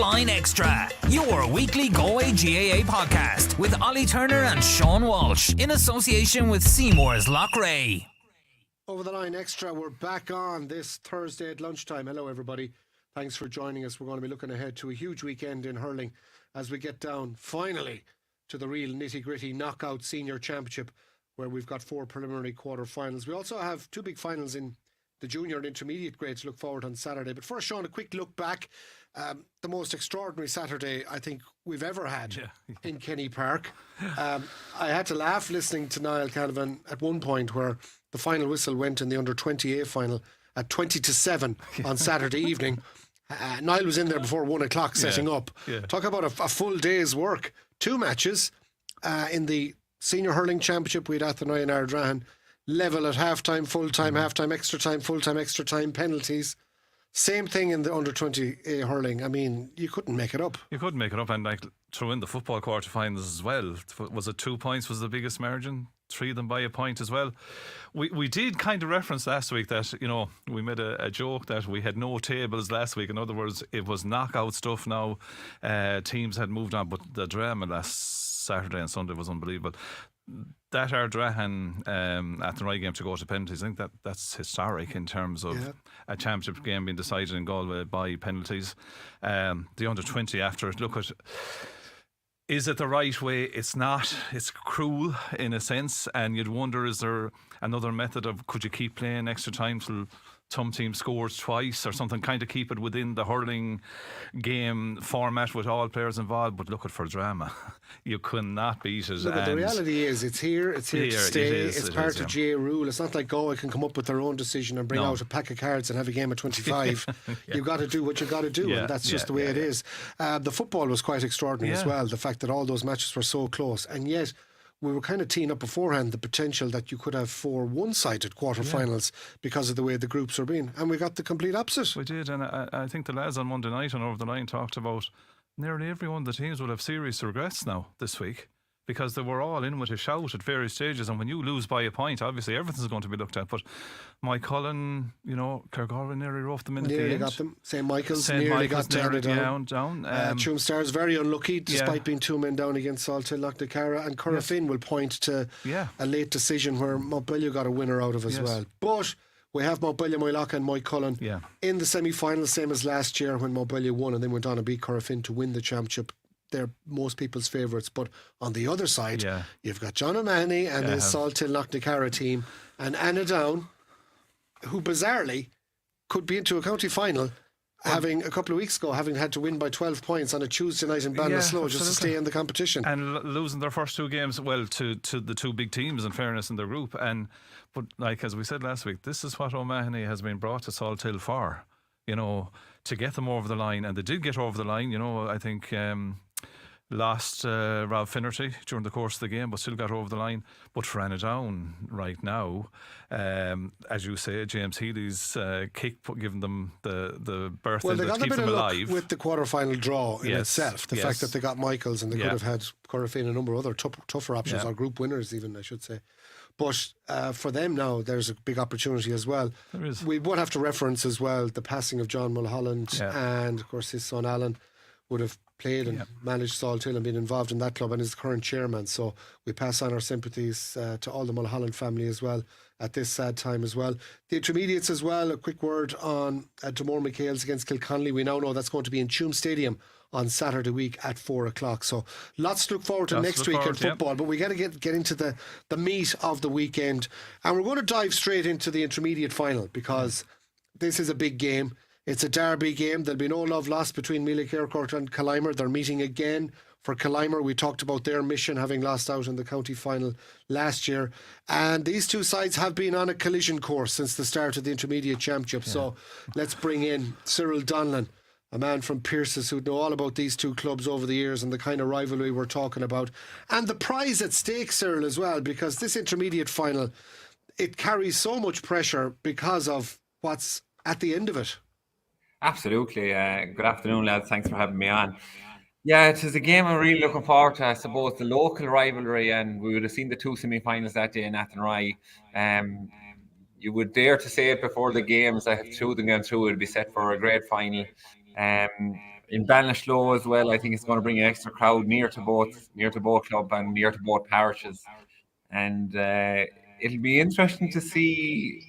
Line Extra, your weekly Galway GAA podcast with Ollie Turner and Sean Walsh in association with Seymour's Lochray. Over the Line Extra, we're back on this Thursday at lunchtime. Hello everybody, thanks for joining us. We're going to be looking ahead to a huge weekend in hurling as we get down finally to the real nitty-gritty knockout senior championship, where we've got 4 preliminary quarter-finals. We also have 2 big finals in the junior and intermediate grade to look forward on Saturday. But first, Sean, a quick look back. The most extraordinary Saturday I think we've ever had in Kenny Park. I had to laugh listening to Niall Canavan at one point where the final whistle went in the under-20A final at 20-7 on Saturday evening. Niall was in there before 1 o'clock setting up. Talk about a full day's work. 2 matches in the Senior Hurling Championship. We had Athenry and Ardrahan level at half-time, full-time, half-time, extra time, full-time, extra time, penalties. Same thing in the under-20A hurling. I mean, you couldn't make it up. You couldn't make it up, and like throw in the football quarterfinals as well. Was it 2 points was the biggest margin? 3 of them by a point as well. We did kind of reference last week that, you know, we made a joke that we had no tables last week. In other words, it was knockout stuff now. Teams had moved on, but the drama last Saturday and Sunday was unbelievable. That Ardrahan Athenry game to go to penalties, I think that's historic in terms of a championship game being decided in Galway by penalties. The under-20 after it, look at, is it the right way? It's not. It's cruel in a sense, and you'd wonder, is there another method of, could you keep playing extra time till some team scores twice or something, kind of keep it within the hurling game format with all players involved? But look at for drama. You cannot beat it. But the reality is it's here to stay. It's part of GA rule. It's not like Galway can come up with their own decision and bring out a pack of cards and have a game at 25. You've got to do what you've got to do, and that's just the way it is. The football was quite extraordinary as well. The fact that all those matches were so close, and yet we were kind of teeing up beforehand the potential that you could have 4 one-sided quarterfinals because of the way the groups are being, and we got the complete opposite. We did, and I think the lads on Monday night on Over the Line talked about nearly every one of the teams will have serious regrets now this week, because they were all in with a shout at various stages, and when you lose by a point, obviously everything's going to be looked at. But Mike Cullen, you know, Kergorvan nearly roughed them in at the end. Got them. St. Michael's nearly got down. Tuam Stars very unlucky, despite being 2 men down against Salthill Lochnacara, and Corofin will point to a late decision where Montpellier got a winner out of as well. But we have Montpellier, Moylaka and Mike Cullen in the semi-final, same as last year when Montpellier won and then went on and beat Corofin to win the championship. They're most people's favourites. But on the other side, you've got John O'Mahony and his Salthill Lochnacara team, and Anna Down, who bizarrely could be into a county final, having a couple of weeks ago, having had to win by 12 points on a Tuesday night in Ballinasloe just to stay in the competition. And losing their first 2 games, well, to the 2 big teams, in fairness, in their group. But like, as we said last week, this is what O'Mahony has been brought to Salthill for, you know, to get them over the line. And they did get over the line, you know. I think lost Rob Finnerty during the course of the game, but still got over the line. But for Annadown right now, as you say, James Healy's kick giving them the berth that keeps them alive. Well, they got a bit of luck with the quarter-final draw in itself. The fact that they got Michaels, and they could have had Corofin and a number of other tougher options, or group winners even, I should say. But for them now, there's a big opportunity as well. There is. We would have to reference as well the passing of John Mulholland, and of course his son Alan would have played and managed Salthill and been involved in that club, and is the current chairman. So we pass on our sympathies to all the Mulholland family as well at this sad time as well. The intermediates as well, a quick word on Damore McHale's against Kilconnelly. We now know that's going to be in Tuam Stadium on Saturday week at 4 o'clock. So lots to look forward to next week in football, but we got to get into the meat of the weekend, and we're going to dive straight into the intermediate final, because this is a big game. It's a derby game. There'll be no love lost between Mealy Kirkcourt and Killimer. They're meeting again for Killimer. We talked about their mission, having lost out in the county final last year. And these 2 sides have been on a collision course since the start of the Intermediate Championship. So let's bring in Cyril Donnellan, a man from Pierce's who know all about these 2 clubs over the years and the kind of rivalry we're talking about. And the prize at stake, Cyril, as well, because this Intermediate final, it carries so much pressure because of what's at the end of it. Absolutely. Good afternoon, lads. Thanks for having me on. Yeah, it is a game I'm really looking forward to. I suppose the local rivalry, and we would have seen the 2 semi-finals that day in Athenry. You would dare to say it before the games. I have 2 of them gone through. It'll be set for a great final. In Ballinasloe as well, I think it's going to bring an extra crowd near to both club and near to both parishes. And it'll be interesting to see,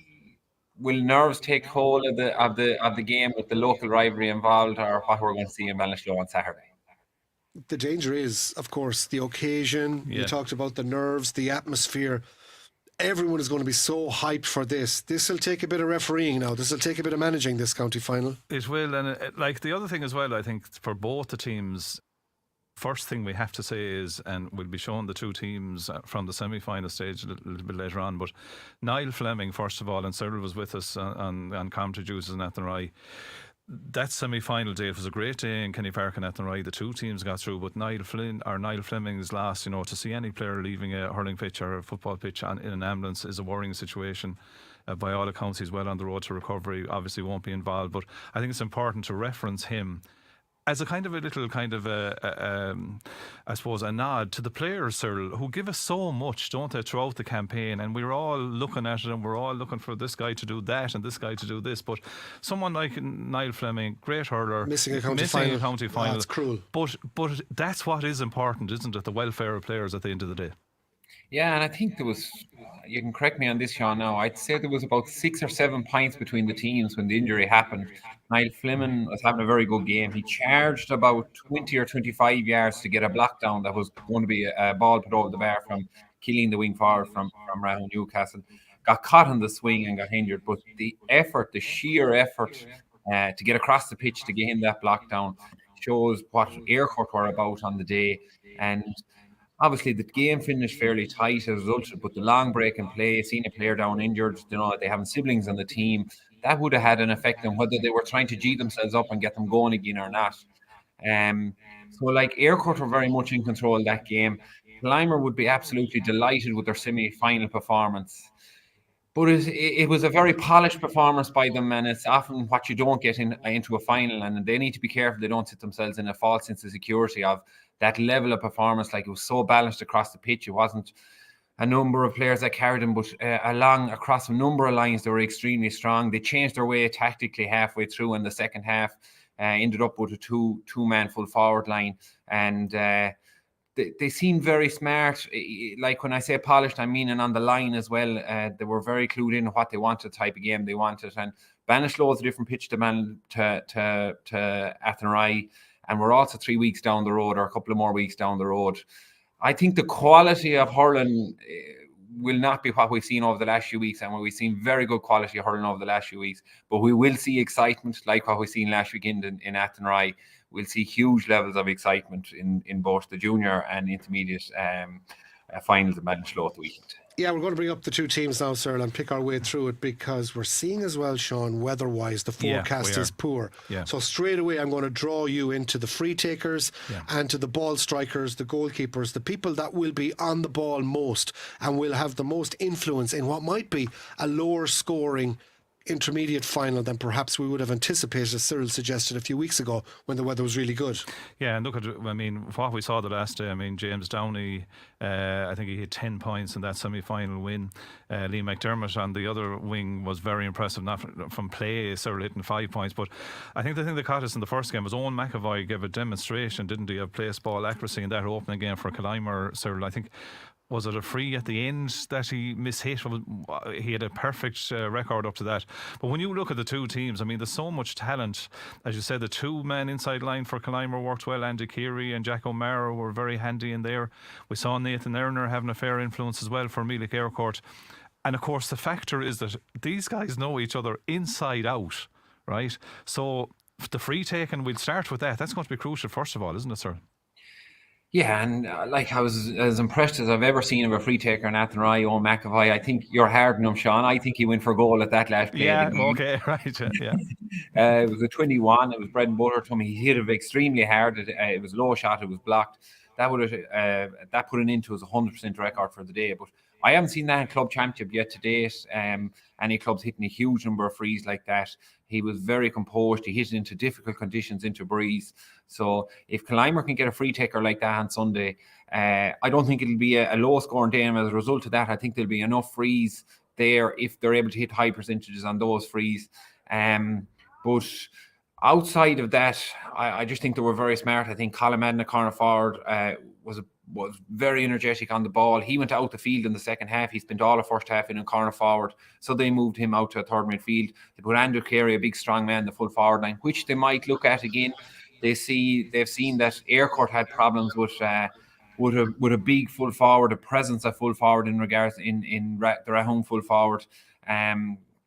will nerves take hold of the game with the local rivalry involved, or what we're going to see in Ballinasloe on Saturday. The danger is, of course, the occasion. You talked about the nerves, the atmosphere. Everyone is going to be so hyped for this. This will take a bit of refereeing now. This will take a bit of managing this county final. It will. And like the other thing as well, I think for both the teams, first thing we have to say is, and we'll be showing the two teams from the semi-final stage a little bit later on, but Niall Fleming, first of all, and Cyril was with us on Commentary Juices in Athenry. That semi-final day, it was a great day in Kenny Park and Athenry. The two teams got through, but Niall Fleming's last, to see any player leaving a hurling pitch or a football pitch in an ambulance is a worrying situation. By all accounts, he's well on the road to recovery. Obviously won't be involved, but I think it's important to reference him as a kind of a little I suppose a nod to the players, Cyril, who give us so much, don't they, throughout the campaign, and we're all looking at it and we're all looking for this guy to do that and this guy to do this, but someone like Niall Fleming, great hurler, missing a county final. That's cruel. But that's what is important, isn't it? The welfare of players at the end of the day. Yeah, and I think there was, you can correct me on this, Sean, now, I'd say there was about 6 or 7 pints between the teams when the injury happened. Niall Fleming was having a very good game. He charged about 20 or 25 yards to get a block down that was going to be a ball put over the bar from Killeen, the wing forward from Rahon Newcastle. Got caught on the swing and got injured, but the sheer effort to get across the pitch to get him that block down shows what Aircourt were about on the day. And obviously, the game finished fairly tight as a result, but the long break in play, seeing a player down injured, they have siblings on the team, that would have had an effect on whether they were trying to G themselves up and get them going again or not. So, Aircourt were very much in control of that game. Clymer would be absolutely delighted with their semi-final performance. But it was a very polished performance by them, and it's often what you don't get into a final, and they need to be careful they don't sit themselves in a false sense of security of that level of performance. It was so balanced across the pitch. It wasn't a number of players that carried them, but across a number of lines, they were extremely strong. They changed their way tactically halfway through in the second half, ended up with a two-man full forward line, and they seemed very smart. Like when I say polished, I mean, and on the line as well. They were very clued in what they wanted, the type of game they wanted. And Ballinasloe is a different pitch to Athenry, and we're also 3 weeks down the road, or a couple of more weeks down the road. I think the quality of hurling will not be what we've seen over the last few weeks, and we've seen very good quality of hurling over the last few weeks. But we will see excitement like what we've seen last weekend in Athenry. We'll see huge levels of excitement in both the junior and intermediate finals in Ballinasloe the weekend. Yeah, we're going to bring up the two teams now, Cyril, and pick our way through it, because we're seeing as well, Sean, weather-wise, the forecast is poor. Yeah. So straight away, I'm going to draw you into the free takers and to the ball strikers, the goalkeepers, the people that will be on the ball most and will have the most influence in what might be a lower scoring intermediate final than perhaps we would have anticipated, as Cyril suggested a few weeks ago when the weather was really good. Yeah, and look at, what we saw the last day. James Downey, I think he had 10 points in that semi-final win. Lee McDermott on the other wing was very impressive, not from play, Cyril hitting 5 points. But I think the thing that caught us in the first game was Owen McAvoy gave a demonstration, didn't he, of place ball accuracy in that opening game for Clymer, Cyril. I think, was it a free at the end that he mishit? He had a perfect record up to that. But when you look at the two teams, there's so much talent. As you said, the two-man inside line for Clymer worked well. Andy Keary and Jack O'Mara were very handy in there. We saw Nathan Erner having a fair influence as well for Meelick Aircourt. And of course, the factor is that these guys know each other inside out, right? So the free taking, we'll start with that. That's going to be crucial, first of all, isn't it, sir? Yeah, and I was as impressed as I've ever seen of a free taker in Athenry, Owen McAvoy. I think you're hard on him, Sean. I think he went for a goal at that last play. Yeah, okay, right. Yeah. It was a 21. It was bread and butter to him. He hit it extremely hard. It was a low shot. It was blocked. That would have that put an into his 100% record for the day. But I haven't seen that in club championship yet to date. Any clubs hitting a huge number of frees like that. He was very composed. He hit it into difficult conditions, into breeze. So if Clymer can get a free taker like that on Sunday, I don't think it'll be a low scoring day. And as a result of that, I think there'll be enough frees there if they're able to hit high percentages on those frees. But outside of that, I just think they were very smart. I think Colin Madden, the corner forward, was very energetic on the ball. He went out the field in the second half. He spent all the first half in a corner forward, so they moved him out to a third midfield. They put Andrew Carey, a big strong man, in the full forward line, which they might look at again. They've seen that Aircourt had problems with a big full forward, a presence of full forward in regards in the Rahone full forward.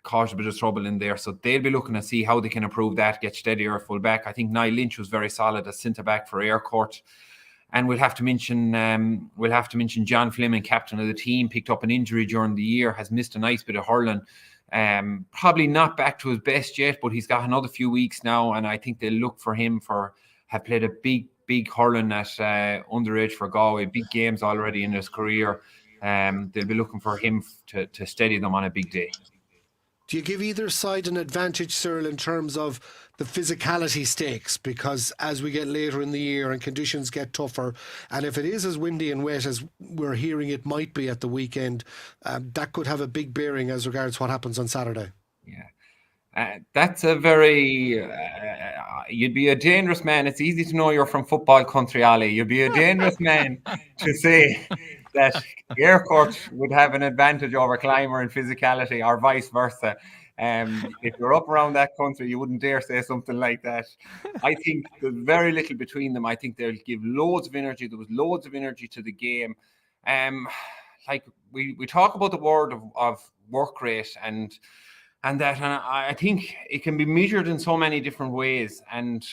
Caused a bit of trouble in there, so they'll be looking to see how they can improve that, get steadier at full back. I think Niall Lynch was very solid as centre back for Aircourt. And we'll have to mention John Fleming, captain of the team, picked up an injury during the year, has missed a nice bit of hurling. Probably not back to his best yet, but he's got another few weeks now, and I think they'll look for him have played a big hurling at underage for Galway, big games already in his career. They'll be looking for him to steady them on a big day. Do you give either side an advantage, Cyril, in terms of the physicality stakes? Because as we get later in the year and conditions get tougher, and if it is as windy and wet as we're hearing it might be at the weekend, that could have a big bearing as regards what happens on Saturday. Yeah. That's a very... you'd be a dangerous man. It's easy to know you're from football country, Ollie. You'd be a dangerous man to say that Aircourt would have an advantage over Clymer in physicality, or vice versa. If you're up around that country, you wouldn't dare say something like that. I think there's very little between them. I think they'll give loads of energy. There was loads of energy to the game. Like we talk about the word of work rate and I think it can be measured in so many different ways. And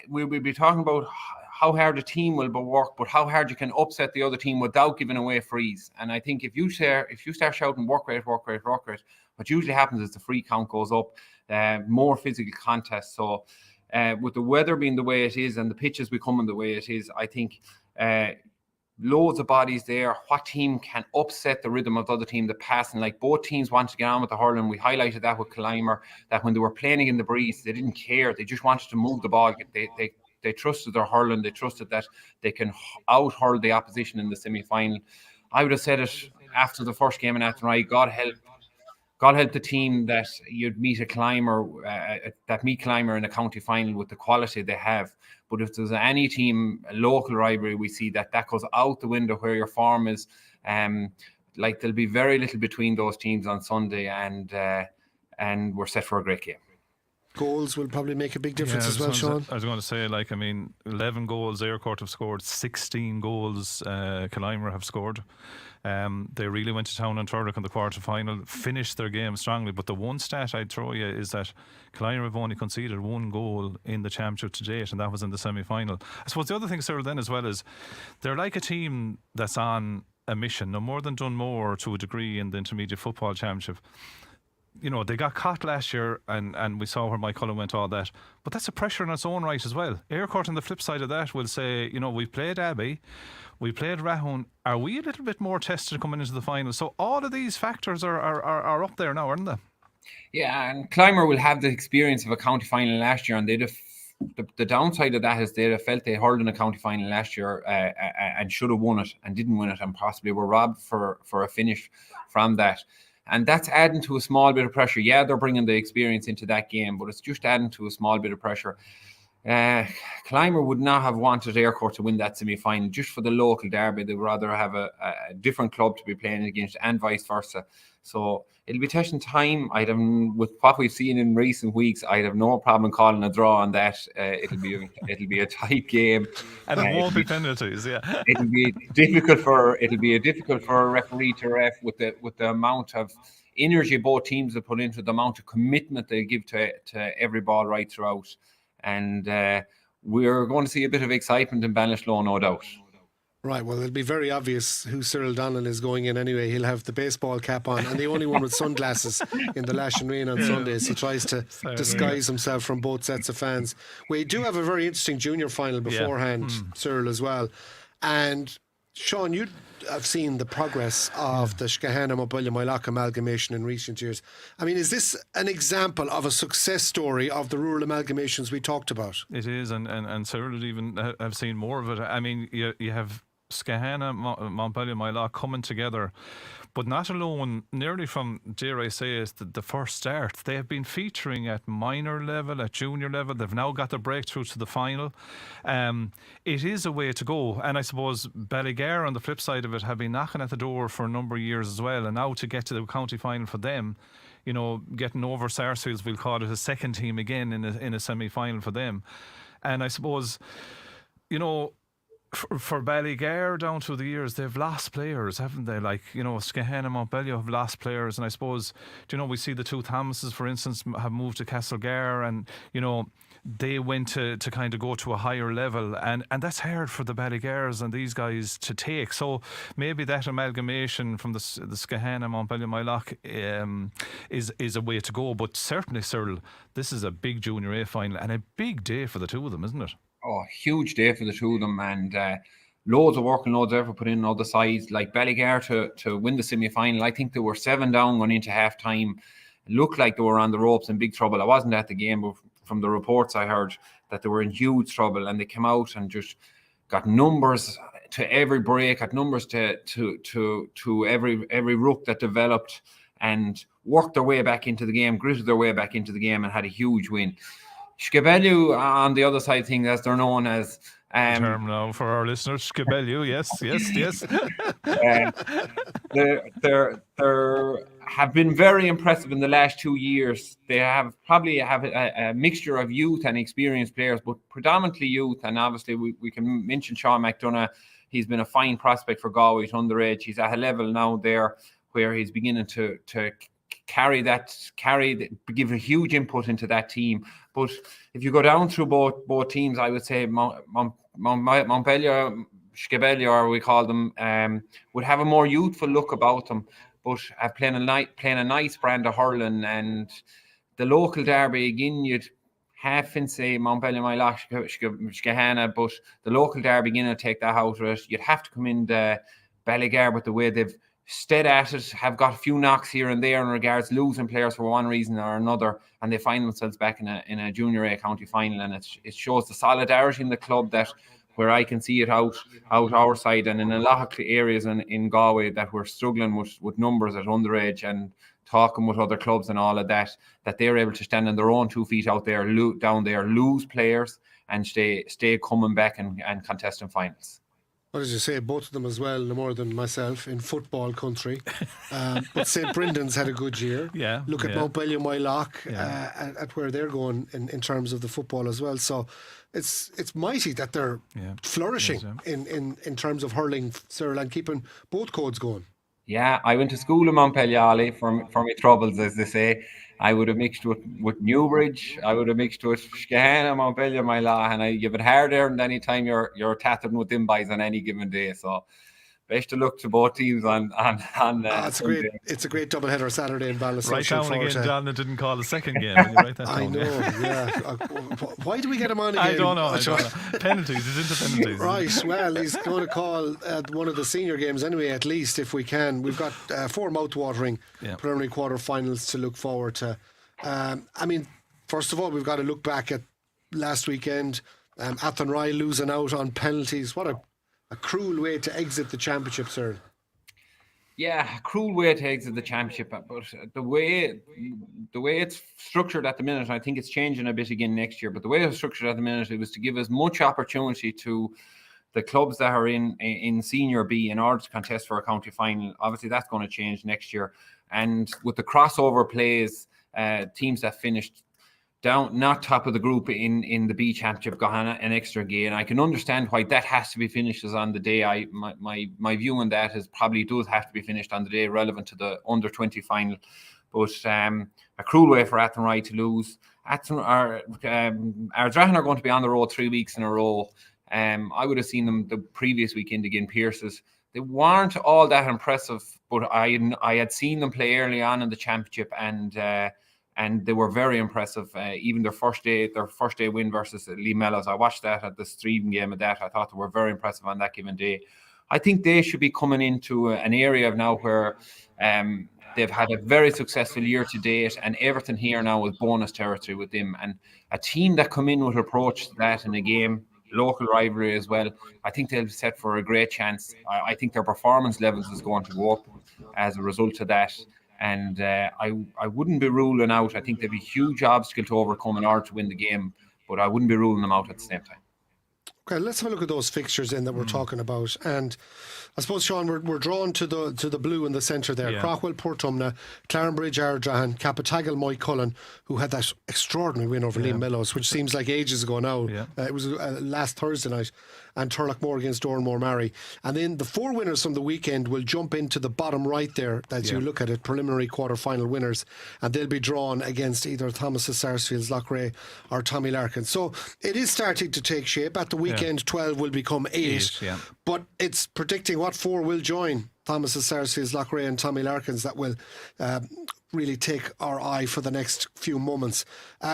we'll be talking about how hard a team will work, but how hard you can upset the other team without giving away frees. And I think if you start shouting work rate, what usually happens is the free count goes up, more physical contests. So with the weather being the way it is and the pitches becoming the way it is, I think loads of bodies there. What team can upset the rhythm of the other team, the passing? Like both teams want to get on with the hurling. We highlighted that with Clymer, that when they were playing in the breeze, they didn't care. They just wanted to move the ball. They trusted their hurling. They trusted that they can out-hurl the opposition in the semi-final. I would have said it after the first game in Athenry. God help the team that you'd meet a Clymer, that meet Clymer in a county final with the quality they have. But if there's any team, a local rivalry, we see that goes out the window where your form is. Like there'll be very little between those teams on Sunday, and we're set for a great game. Goals will probably make a big difference as well, Sean. I was going to say, 11 goals Aircourt have scored, 16 goals Clymer have scored. They really went to town on Turlock in the quarter-final, finished their game strongly. But the one stat I'd throw you is that Clymer have only conceded one goal in the championship to date, and that was in the semi-final. I suppose the other thing, Cyril, then as well, is they're like a team that's on a mission, no more than done more to a degree in the Intermediate Football Championship. You know, they got caught last year and we saw where Mike Cullen went, all that. But that's a pressure in its own right as well. Aircourt on the flip side of that will say, you know, we've played Abbey, we played Rahone. Are we a little bit more tested coming into the final? So all of these factors are up there now, aren't they? Yeah, and Clymer will have the experience of a county final last year, and they'd have the downside of that is they'd have felt they hurled in a county final last year and should have won it and didn't win it, and possibly were robbed for a finish from that. And that's adding to a small bit of pressure. Yeah, they're bringing the experience into that game, but it's just adding to a small bit of pressure. Clymer would not have wanted Aircourt to win that semi-final just for the local derby. They would rather have a different club to be playing against, and vice versa. So it'll be testing time. With what we've seen in recent weeks, I'd have no problem calling a draw on that. It'll be a tight game, and it won't be penalties. Yeah, it'll be difficult for a referee to ref with the amount of energy both teams have put into, the amount of commitment they give to every ball right throughout. And we're going to see a bit of excitement in Ballinasloe, no doubt. Right, well, it'll be very obvious who Cyril Donnellan is going in anyway. He'll have the baseball cap on, and the only one with sunglasses in the lash and rain on Sundays. He tries to disguise himself from both sets of fans. We do have a very interesting junior final beforehand, Cyril, as well. And Sean, you have seen the progress of the Scahanna-Mobilya-Moylock amalgamation in recent years. I mean, is this an example of a success story of the rural amalgamations we talked about? It is, and Cyril even have seen more of it. I mean, you have Scahanna, Montpellier, Moylock coming together, But not alone, nearly from, dare I say it, the first start. They have been featuring at minor level, at junior level. They've now got their breakthrough to the final. It is a way to go. And I suppose Ballygare, on the flip side of it, have been knocking at the door for a number of years as well. And now to get to the county final for them, you know, getting over Sarsfields, we'll call it a second team again in a semi-final for them. And I suppose, you know, for Ballygare down through the years, they've lost players, haven't they? Like, you know, Scahan and Montbellion have lost players, and I suppose, you know, we see the two Thomases, for instance, have moved to Castlegar, and, you know, they went to kind of go to a higher level, and that's hard for the Ballygares and these guys to take. So maybe that amalgamation from the Scahan and Montbellion Mylock is a way to go. But certainly, Cyril, this is a big Junior A final and a big day for the two of them, isn't it? Oh, huge day for the two of them, and loads of work and loads of effort put in on other sides. Like Ballygare to win the semi-final, I think they were 7 down going into half-time. It looked like they were on the ropes in big trouble. I wasn't at the game, but from the reports I heard that they were in huge trouble, and they came out and just got numbers to every break, got numbers to every ruck that developed, and worked their way back into the game, gritted their way back into the game, and had a huge win. Skibellu on the other side of things, as they're known as. Term now for our listeners, Skibellu, yes. They have been very impressive in the last 2 years. They probably have a mixture of youth and experienced players, but predominantly youth. And obviously, we can mention Sean McDonough. He's been a fine prospect for Galway at underage. He's at a level now there where he's beginning to give a huge input into that team. But if you go down through both teams, I would say Montbellion, Skibellu, or we call them, would have a more youthful look about them, but have playing a nice brand of hurling. And the local derby, again, you'd half and say Montbellion, Mylock, Skahana, but the local derby, again, to take that out of it, you'd have to come in the Ballygare with the way they've stayed at it, have got a few knocks here and there in regards losing players for one reason or another, and they find themselves back in a Junior A county final, and it shows the solidarity in the club that where I can see it out our side, and in a lot of areas in Galway that we're struggling with numbers at underage and talking with other clubs and all of that they're able to stand on their own 2 feet out there, down there, lose players and stay coming back and contesting finals. What did you say? Both of them as well, no more than myself, in football country. But St. Brendan's had a good year. Yeah. Look at Montbellion, Mylock, at where they're going in terms of the football as well. So it's mighty that they're flourishing in terms of hurling, Cyril, and keeping both codes going. Yeah, I went to school in Montpellier, Ollie, for my troubles, as they say. I would have mixed with Newbridge. I would have mixed with Skahana, Montbellion, Mylock, and you've it harder than any time you're tattling with them boys on any given day. So best of luck to both teams on it's a great double header Saturday in Ballinasloe. Right down again, John, that didn't call the second game. When you write that I down. know, yeah. Why do we get him on again? I don't know. Penalties, it's into penalties. Right, well, he's going to call one of the senior games anyway, at least, if we can. We've got 4 mouth-watering preliminary quarter-finals to look forward to. I mean, first of all, we've got to look back at last weekend. Athenry losing out on penalties. What a cruel way to exit the championship, sir. Yeah, a cruel way to exit the championship, but the way it's structured at the minute, and I think it's changing a bit again next year, but the way it's structured at the minute, it was to give as much opportunity to the clubs that are in Senior B in order to contest for a county final. Obviously, that's going to change next year. And with the crossover plays, teams that finished down, not top of the group in the B Championship, got an extra GAA, and I can understand why that has to be finished as on the day. My view on that is probably does have to be finished on the day relevant to the under 20 final, but a cruel way for Athenry to lose. Ardrahan are going to be on the road 3 weeks in a row. I would have seen them the previous weekend again, Pierce's. They weren't all that impressive, but I had seen them play early on in the championship, and they were very impressive. Even their first day win versus Lee Mellows. I watched that at the stream game of that. I thought they were very impressive on that given day. I think they should be coming into an area of now where they've had a very successful year to date, and everything here now is bonus territory with them. And a team that come in with approach to that in a game, local rivalry as well. I think they'll be set for a great chance. I think their performance levels is going to go up as a result of that. And I wouldn't be ruling out. I think there'd be a huge obstacle to overcome in order to win the game, but I wouldn't be ruling them out at the same time. Okay, let's have a look at those fixtures then that we're talking about. And I suppose, Sean, we're drawn to the blue in the centre there. Yeah. Craughwell, Portumna, Clarenbridge, Ardrahan, Capitagal, Moycullen, who had that extraordinary win over Liam Mellows, which seems like ages ago now. Yeah. It was last Thursday night. And Turlockmore against Doranmore Mary. And then the 4 winners from the weekend will jump into the bottom right there as you look at it, preliminary quarter-final winners. And they'll be drawn against either Thomas of Sarsfields, Loughrea or Tommy Larkin. So it is starting to take shape. At the weekend, 12 will become 8. But it's predicting what 4 will join Thomas of Sarsfields, Loughrea and Tommy Larkins that will really take our eye for the next few moments.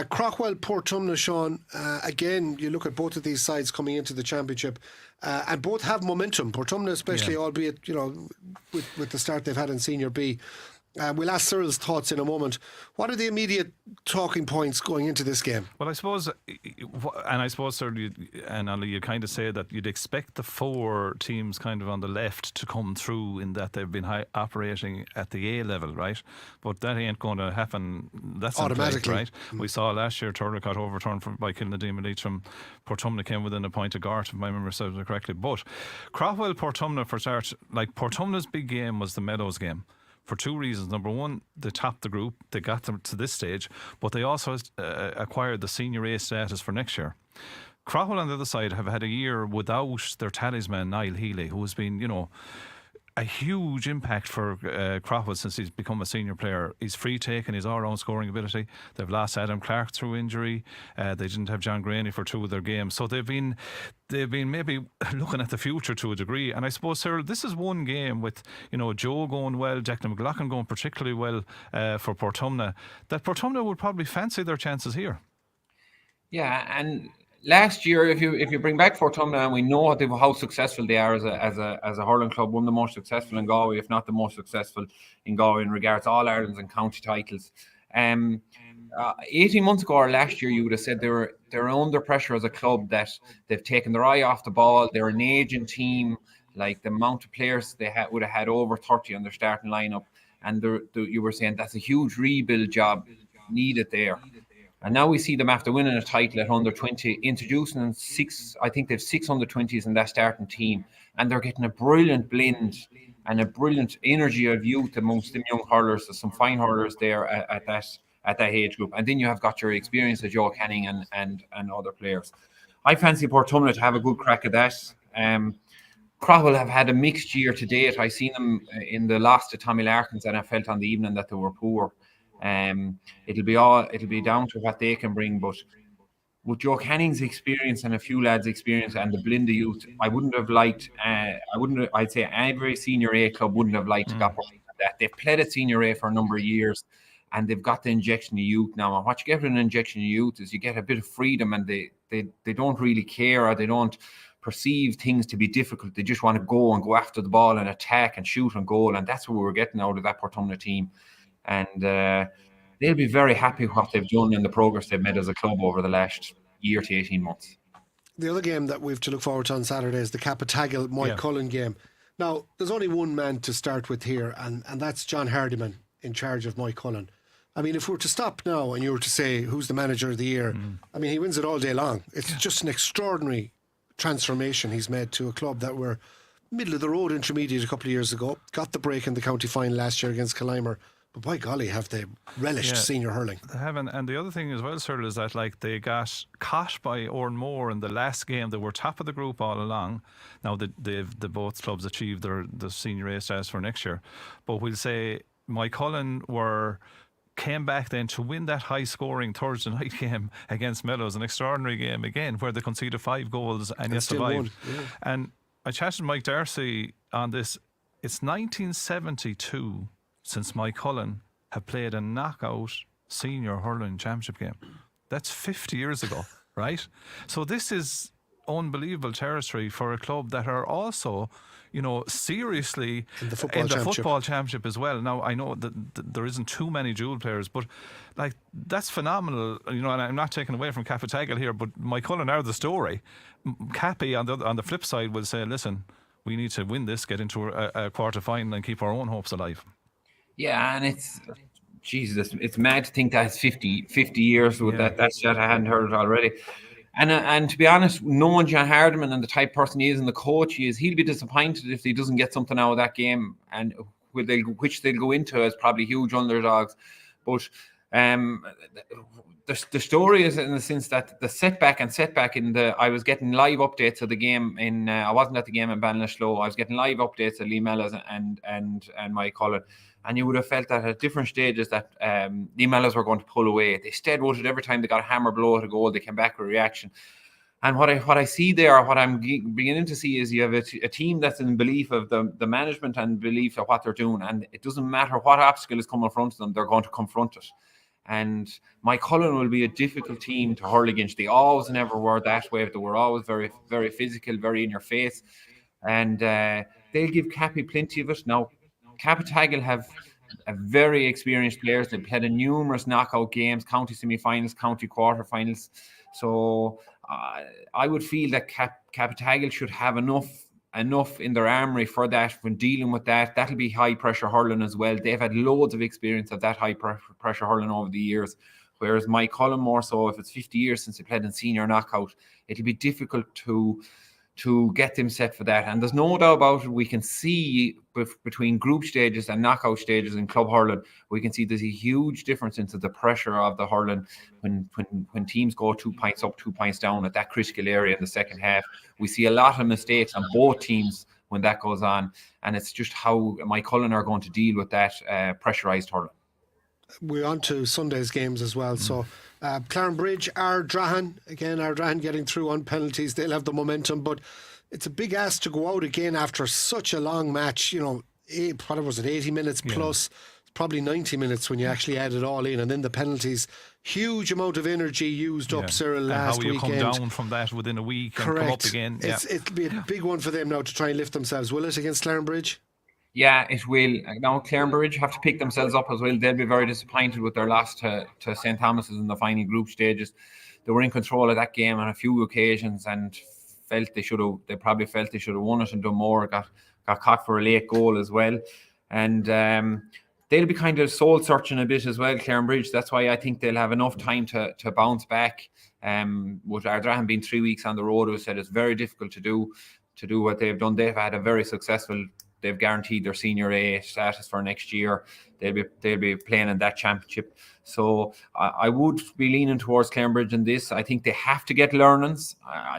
Craughwell, Portumna, Sean, again, you look at both of these sides coming into the championship and both have momentum. Portumna especially, albeit, with the start they've had in Senior B. We'll ask Cyril's thoughts in a moment. What are the immediate talking points going into this game? Well, I suppose, Sir, and Ollie, you kind of say that you'd expect the 4 teams kind of on the left to come through in that they've been operating at the A level, right? But that ain't going to happen. That's automatically, right? We saw last year Turlock got overturned by Kilnadeem and Leitrim. Portumna came within a point of Gart, if my memory serves me correctly. But Craughwell, Portumna, for start, like Portumna's big game was the Meadows game. For 2 reasons. Number one, they topped the group, they got them to this stage, but they also acquired the Senior A status for next year. Craughwell on the other side have had a year without their talisman, Niall Healy, who has been, a huge impact for Craughwell since he's become a senior player. He's free taking his all-round scoring ability. They've lost Adam Clark through injury. They didn't have John Graney for 2 of their games. So they've been maybe looking at the future to a degree. And I suppose, Cyril, this is one game with, Joe going well, Declan McLaughlin going particularly well for Portumna, that Portumna would probably fancy their chances here. Yeah, and last year, if you bring back Portumna, and we know how successful they are as a hurling club, one of the most successful in Galway, if not the most successful in Galway in regards to All Ireland's and county titles. 18 months ago or last year, you would have said they're under pressure as a club, that they've taken their eye off the ball. They're an aging team, like the amount of players they would have had over 30 on their starting lineup, and you were saying that's a huge rebuild job needed there. And now we see them after winning a title at under 20, introducing 6. I think they've 6 under 20s in that starting team, and they're getting a brilliant blend and a brilliant energy of youth amongst them young hurlers. There's some fine hurlers there at that age group, and then you have got your experience of Joe Canning and other players. I fancy Portumna to have a good crack at that. Craughwell have had a mixed year to date. I seen them in the loss to Tommy Larkins, and I felt on the evening that they were poor. It'll be down to what they can bring, but with Joe Canning's experience and a few lads' experience and the blend of youth, I'd say every Senior A club wouldn't have liked to go that. They've played at Senior A for a number of years, and they've got the injection of youth now. And what you get with an injection of youth is you get a bit of freedom, and they don't really care, or they don't perceive things to be difficult. They just want to go after the ball and attack and shoot and goal, and that's what we're getting out of that Portumna team. And they'll be very happy with what they've done and the progress they've made as a club over the last year to 18 months. The other game that we have to look forward to on Saturday is the Capitagal Moycullen game. Now, there's only one man to start with here, and that's John Hardiman in charge of Moycullen. I mean, if we were to stop now and you were to say who's the manager of the year, I mean, he wins it all day long. It's just an extraordinary transformation he's made to a club that were middle of the road intermediate a couple of years ago, got the break in the county final last year against Killimer. But by golly, have they relished senior hurling. They haven't. And the other thing as well, Cyril, is that they got caught by Oranmore in the last game. They were top of the group all along. Now the both clubs achieved the Senior A status for next year. But we'll say Moycullen came back then to win that high-scoring Thursday night game against Mellows, an extraordinary game again, where they conceded 5 goals and yet survived. And I chatted to Mike Darcy on this. It's 1972 since Moycullen have played a knockout senior hurling championship game. That's 50 years ago, right? So this is unbelievable territory for a club that are also, seriously in the football championship as well. Now, I know that there isn't too many dual players, but like that's phenomenal. And I'm not taking away from Capitagal here, but my Cullen are the story. Cappy on the flip side will say, listen, we need to win this, get into a quarter final, and keep our own hopes alive. Yeah, and it's mad to think that it's 50 years with that stat. I hadn't heard it already. And to be honest, knowing John Hardiman and the type of person he is and the coach he is, he'll be disappointed if he doesn't get something out of that game, and which they'll go into as probably huge underdogs. But the story is in the sense that the setback I was getting live updates of the game I wasn't at the game in Ballinasloe. I was getting live updates of Lee Mellors and Mike Cullen. And you would have felt that at different stages that the Mellors were going to pull away. They stayed rooted every time they got a hammer blow at a goal. They came back with a reaction. And what I see there, what I'm beginning to see is you have a team that's in belief of the management and belief of what they're doing. And it doesn't matter what obstacle is coming in front of them, they're going to confront it. And Mike Cullen will be a difficult team to hurl against. They always and ever were that way. They were always very, very physical, very in your face. And they'll give Cappy plenty of it. Now, Capitagal have a very experienced players. They've played in numerous knockout games, county semi-finals, county quarter-finals. So I would feel that Capitagal should have enough in their armoury for that when dealing with that. That'll be high-pressure hurling as well. They've had loads of experience of that high-pressure hurling over the years, whereas Mike Cullen more so, if it's 50 years since he played in senior knockout, it'll be difficult to get them set for that. And there's no doubt about it, we can see between group stages and knockout stages in club hurling, we can see there's a huge difference into the pressure of the hurling when teams go 2 points up, 2 points down at that critical area in the second half. We see a lot of mistakes on both teams when that goes on, and it's just how Mike Cullen are going to deal with that pressurised hurling. We're on to Sunday's games as well. So Clarenbridge, Ardrahan getting through on penalties. They'll have the momentum, but it's a big ask to go out again after such a long match. 80 minutes plus, probably 90 minutes when you actually add it all in, and then the penalties. Huge amount of energy used up, Cyril, last weekend. How you come down from that within a week and come up again. It'll be a big one for them now to try and lift themselves, will it, against Clarenbridge? Yeah, it will. Now, Clarenbridge have to pick themselves up as well. They'll be very disappointed with their loss to St. Thomas's in the final group stages. They were in control of that game on a few occasions and probably felt they should have won it and done more. Got caught for a late goal as well. And they'll be kind of soul searching a bit as well, Clarenbridge. That's why I think they'll have enough time to bounce back. With Ardrahan being 3 weeks on the road, who said it's very difficult to do what they've done. They've had a very successful. They've guaranteed their senior A status for next year. They'll be playing in that championship. So I would be leaning towards Clarenbridge in this. I think they have to get learnings.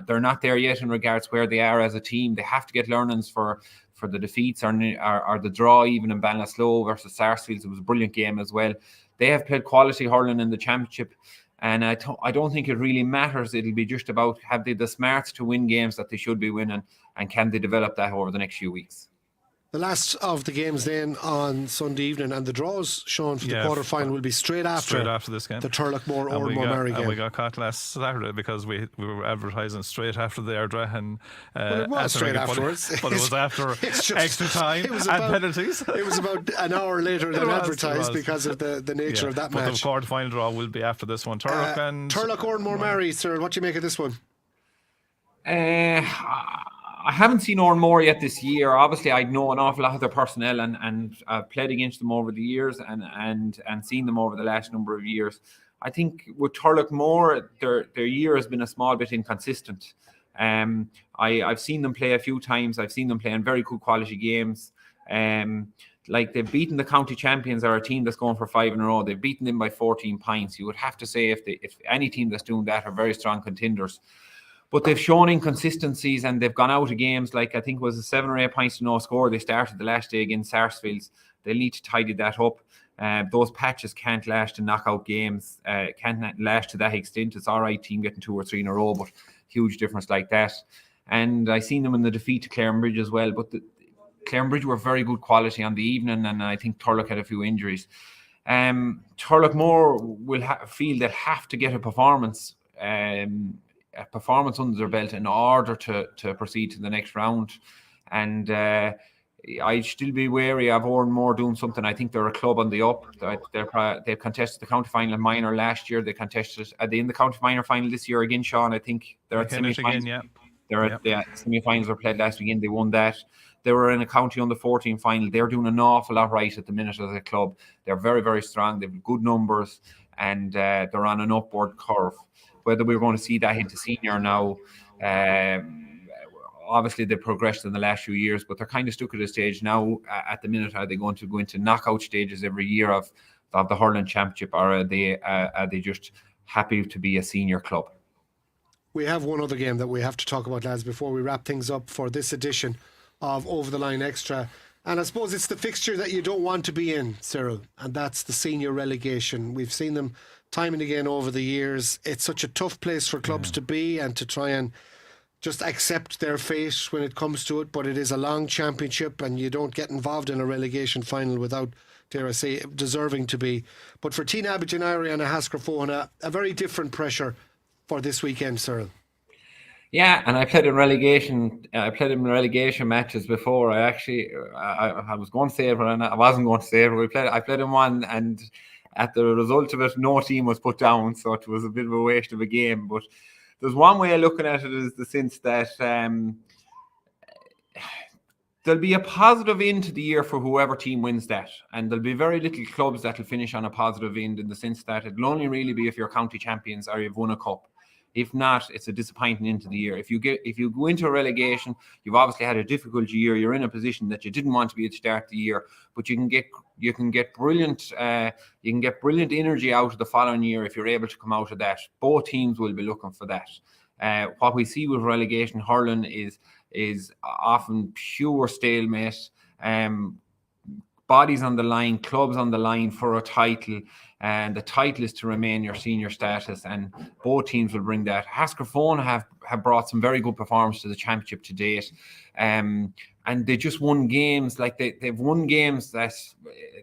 They're not there yet in regards where they are as a team. They have to get learnings for the defeats or the draw even in Ballinasloe versus Sarsfields. It was a brilliant game as well. They have played quality hurling in the championship. And I don't think it really matters. It'll be just about have they the smarts to win games that they should be winning, and can they develop that over the next few weeks. The last of the games then on Sunday evening, and the draws, Sean, for the quarter-final will be straight after this game. The Turlockmore or Murray game. And we got caught last Saturday because we were advertising straight after the Ardrahan. Well, it was straight afterwards. But it was after extra time and penalties. It was about an hour later than advertised because of the nature of that match. But the quarter-final draw will be after this one. Turlock or Murray, Cyril, what do you make of this one? I haven't seen Oranmore yet this year. Obviously, I know an awful lot of their personnel and I've played against them over the years and seen them over the last number of years. I think with Turlockmore, their year has been a small bit inconsistent. I've seen them play a few times. I've seen them play in very good quality games. Like they've beaten the county champions, or a team that's going for 5 in a row. They've beaten them by 14 points. You would have to say if any team that's doing that are very strong contenders. But they've shown inconsistencies and they've gone out of games like I think it was a 7 or 8 points to no score. They started the last day against Sarsfields. They'll need to tidy that up. Those patches can't last to knockout games, can't last to that extent. It's all right, team getting 2 or 3 in a row, but huge difference like that. And I seen them in the defeat to Clarenbridge as well. But Clarenbridge were very good quality on the evening, and I think Turlock had a few injuries. Turlockmore will feel they'll have to get a performance performance under their belt in order to proceed to the next round. And I'd still be wary of Oranmore doing something. I think they're a club on the up. They've contested the county final minor last year. They contested in the county minor final this year again, Sean. I think they're at semi-finals. They're at the semi-finals were played last weekend. They won that. They were in a county under 14 final. They're doing an awful lot right at the minute as a club. They're very, very strong. They've good numbers, and they're on an upward curve. Whether we're going to see that into senior now, obviously they progressed in the last few years, but they're kind of stuck at a stage now. At the minute, are they going to go into knockout stages every year of the hurling championship, or are they just happy to be a senior club? We have one other game that we have to talk about, lads, before we wrap things up for this edition of Over the Line Extra. And I suppose it's the fixture that you don't want to be in, Cyril, and that's the senior relegation. We've seen them time and again over the years. It's such a tough place for clubs to be and to try and just accept their fate when it comes to it, but it is a long championship and you don't get involved in a relegation final without, dare I say, deserving to be. But for Teen Aberdeen and a Hascrafona, a very different pressure for this weekend, Cyril. Yeah, and I played in relegation. I played in relegation matches before. I was going to say it, but I wasn't going to say it. I played in one, and at the result of it, no team was put down, so it was a bit of a waste of a game. But there's one way of looking at it, is the sense that there'll be a positive end to the year for whoever team wins that, and there'll be very little clubs that will finish on a positive end, in the sense that it'll only really be if you're county champions or you've won a cup. If not, it's a disappointing end to the year. If you go into a relegation, you've obviously had a difficult year. You're in a position that you didn't want to be at the start of the year, but you can get brilliant energy out of the following year if you're able to come out of that. Both teams will be looking for that. What we see with relegation hurling is often pure stalemate. Bodies on the line, clubs on the line for a title, and the title is to remain your senior status, and both teams will bring that. Hascrafona have brought some very good performance to the championship to date, and they just won games. Like they've won games that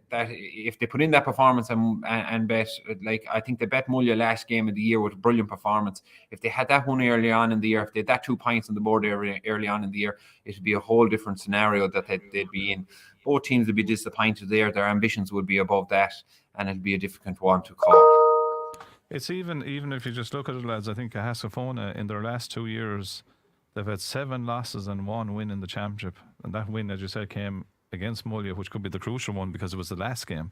if they put in that performance and bet, like I think they bet Mulla last game of the year with a brilliant performance. If they had that one early on in the year, if they had that 2 points on the board early on in the year, it would be a whole different scenario that they'd be in. Both teams would be disappointed there. Their ambitions would be above that, and it'd be a difficult one to call. It's even if you just look at it, lads, I think Hascrafona in their last 2 years, they've had 7 losses and 1 win in the championship. And that win, as you said, came against Mulla, which could be the crucial one because it was the last game.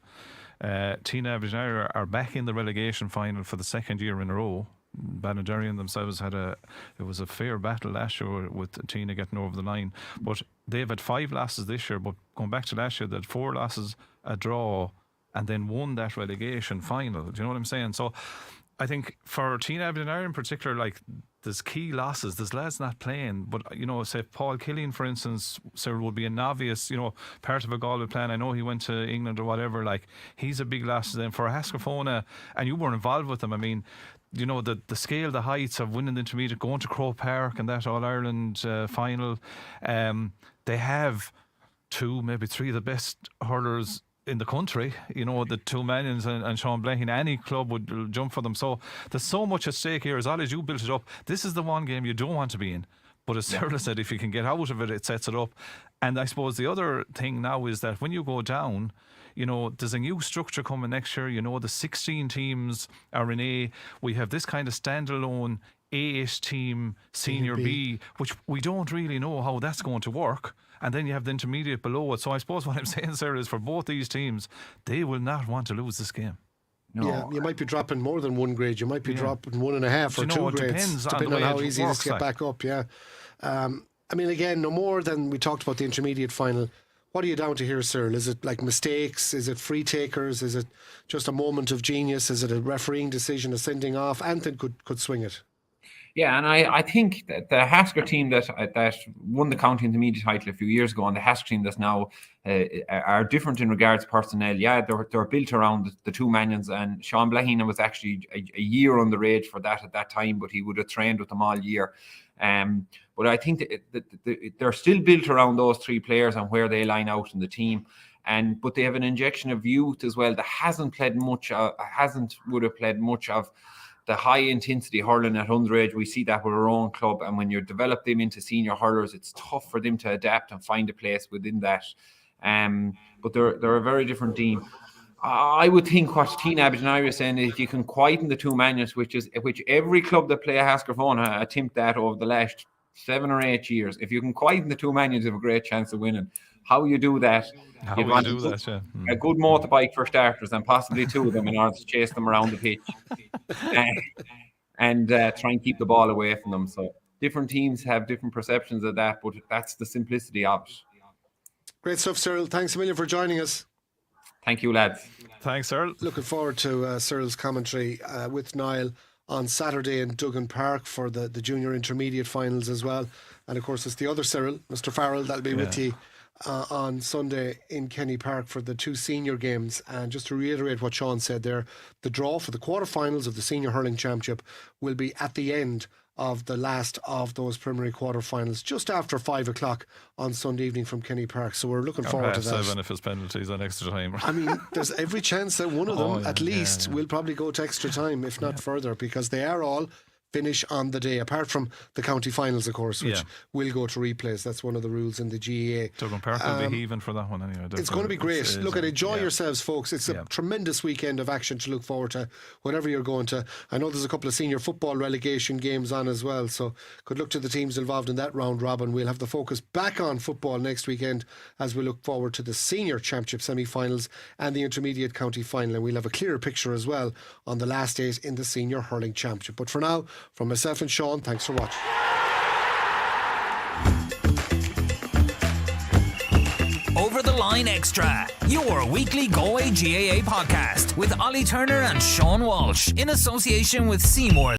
Teen Aberdeen are back in the relegation final for the second year in a row. Ballinderrian themselves it was a fair battle last year with Tina getting over the line, but they've had 5 losses this year. But going back to last year, they had 4 losses, a draw, and then won that relegation final. Do you know what I'm saying? So I think for Teen Aberdeen in particular, like, there's key losses. There's lads not playing, but say Paul Killian, for instance, Cyril, would be an obvious, part of a Galway plan. I know he went to England or whatever. Like, he's a big loss. Then for Hascrafona, and you were involved with them. I mean, the scale, the heights of winning the intermediate, going to Croke Park and that All-Ireland final. They have 2, maybe 3 of the best hurlers in the country, the 2 Manions and Sean Blaine. Any club would jump for them. So there's so much at stake here. As Ollie, as you built it up, this is the one game you don't want to be in. But as Cyril said, if you can get out of it, it sets it up. And I suppose the other thing now is that when you go down, there's a new structure coming next year. The 16 teams are in A. We have this kind of standalone A-ish team, Senior B, which we don't really know how that's going to work. And then you have the intermediate below it. So I suppose what I'm saying, Sarah, is for both these teams, they will not want to lose this game. No. Yeah, you might be dropping more than 1 grade. You might be dropping 1.5 or 2 grades, depending on how easy it is to get back up. Yeah. I mean, again, no more than we talked about the intermediate final. What are you down to here, Cyril? Is it like mistakes? Is it free takers? Is it just a moment of genius? Is it a refereeing decision, a sending off? Anything could swing it. Yeah, and I think that the Hasker team that won the county intermediate title a few years ago, and the Hasker team that's now are different in regards to personnel. Yeah, they're built around the 2 Manions, and Sean Blaine was actually a year underage for that at that time, but he would have trained with them all year. But I think that they're still built around those 3 players and where they line out in the team. But they have an injection of youth as well that would have played much of the high intensity hurling at underage. We see that with our own club, and when you develop them into senior hurlers, it's tough for them to adapt and find a place within that. But they're a very different team. I would think what Teen Aberdeen is saying is if you can quieten the two manions, which every club that play a Hascarfone attempt that over the last 7 or 8 years. If you can quieten the two manions, you have a great chance of winning. How you do that? A good motorbike for starters, and possibly 2 of them in order to chase them around the pitch and try and keep the ball away from them. So different teams have different perceptions of that, but that's the simplicity of it. Great stuff, Cyril. Thanks a million for joining us. Thank you, lads. Thanks, Cyril. Looking forward to Cyril's commentary with Niall on Saturday in Duggan Park for the junior intermediate finals as well. And of course, it's the other Cyril, Mr. Farrell, that'll be with you on Sunday in Kenny Park for the 2 senior games. And just to reiterate what Sean said there, the draw for the quarterfinals of the Senior Hurling Championship will be at the end of the last of those preliminary quarterfinals, just after 5 o'clock on Sunday evening from Kenny Park. So we're looking forward to that. 7 if it's penalties on extra time. I mean, there's every chance that one of them at least will probably go to extra time, if not further, because they are all finish on the day, apart from the county finals, of course, which will go to replays. That's one of the rules in the GAA. Dublin Park will be heaving for that one anyway. It's going to be great. Look at it, enjoy yourselves, folks. It's a tremendous weekend of action to look forward to, whatever you're going to. I know there's a couple of senior football relegation games on as well, so good luck to the teams involved in that round robin. We'll have the focus back on football next weekend as we look forward to the senior championship semi-finals and the intermediate county final, and we'll have a clearer picture as well on the last days in the senior hurling championship. But for now, from myself and Sean, thanks for watching. Over the Line Extra, your weekly Galway GAA podcast with Ollie Turner and Sean Walsh in association with Seymour.